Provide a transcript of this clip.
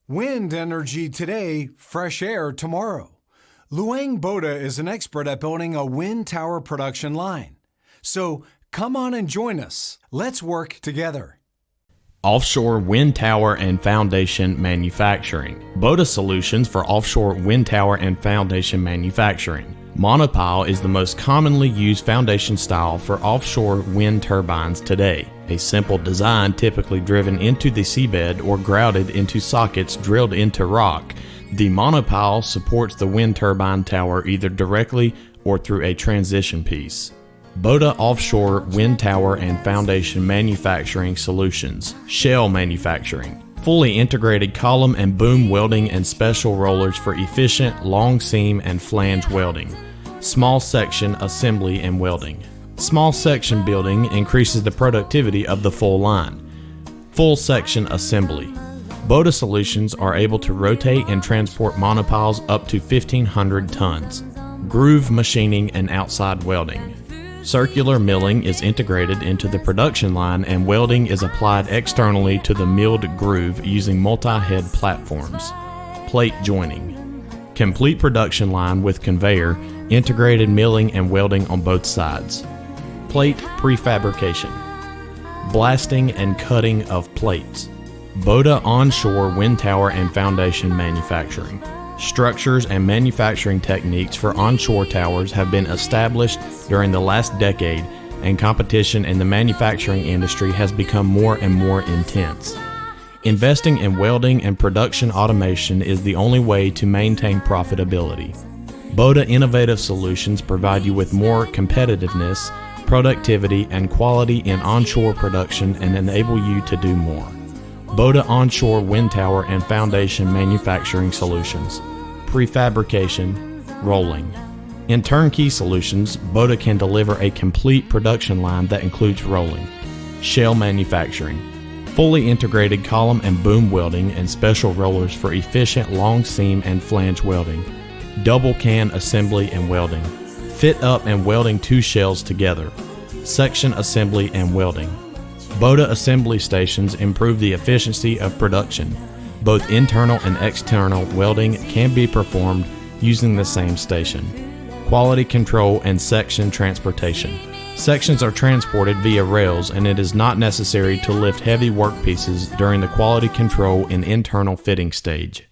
Wind energy today, fresh air tomorrow. Luang BOTA is an expert at building a wind tower production line. So come on and join us. Let's work together. Offshore wind tower and foundation manufacturing. BOTA solutions for offshore wind tower and foundation manufacturing. Monopile is the most commonly used foundation style for offshore wind turbines today. A simple design typically driven into the seabed or grouted into sockets drilled into rock. The monopile supports the wind turbine tower either directly or through a transition piece. BOTA Offshore Wind Tower and Foundation Manufacturing Solutions. Shell manufacturing. Fully integrated column and boom welding and special rollers for efficient long seam and flange welding. Small section assembly and welding. Small section building increases the productivity of the full line. Full section assembly. BOTA solutions are able to rotate and transport monopiles up to 1,500 tons. Groove machining and outside welding. Circular milling is integrated into the production line and welding is applied externally to the milled groove using multi-head platforms. Plate joining. Complete production line with conveyor, integrated milling and welding on both sides. Plate prefabrication. Blasting and cutting of plates. BOTA onshore wind tower and foundation manufacturing. Structures and manufacturing techniques for onshore towers have been established during the last decade, and competition in the manufacturing industry has become more and more intense. Investing in welding and production automation is the only way to maintain profitability. BOTA innovative solutions provide you with more competitiveness, productivity, and quality in onshore production and enable you to do more. BOTA onshore wind tower and foundation manufacturing solutions. Prefabrication, rolling. In turnkey solutions, BOTA can deliver a complete production line that includes rolling. Shell manufacturing. Fully integrated column and boom welding and special rollers for efficient long seam and flange welding. Double can assembly and welding. Fit up and welding two shells together. Section assembly and welding. BOTA assembly stations improve the efficiency of production. Both internal and external welding can be performed using the same station. Quality control and section transportation. Sections are transported via rails and it is not necessary to lift heavy workpieces during the quality control and internal fitting stage.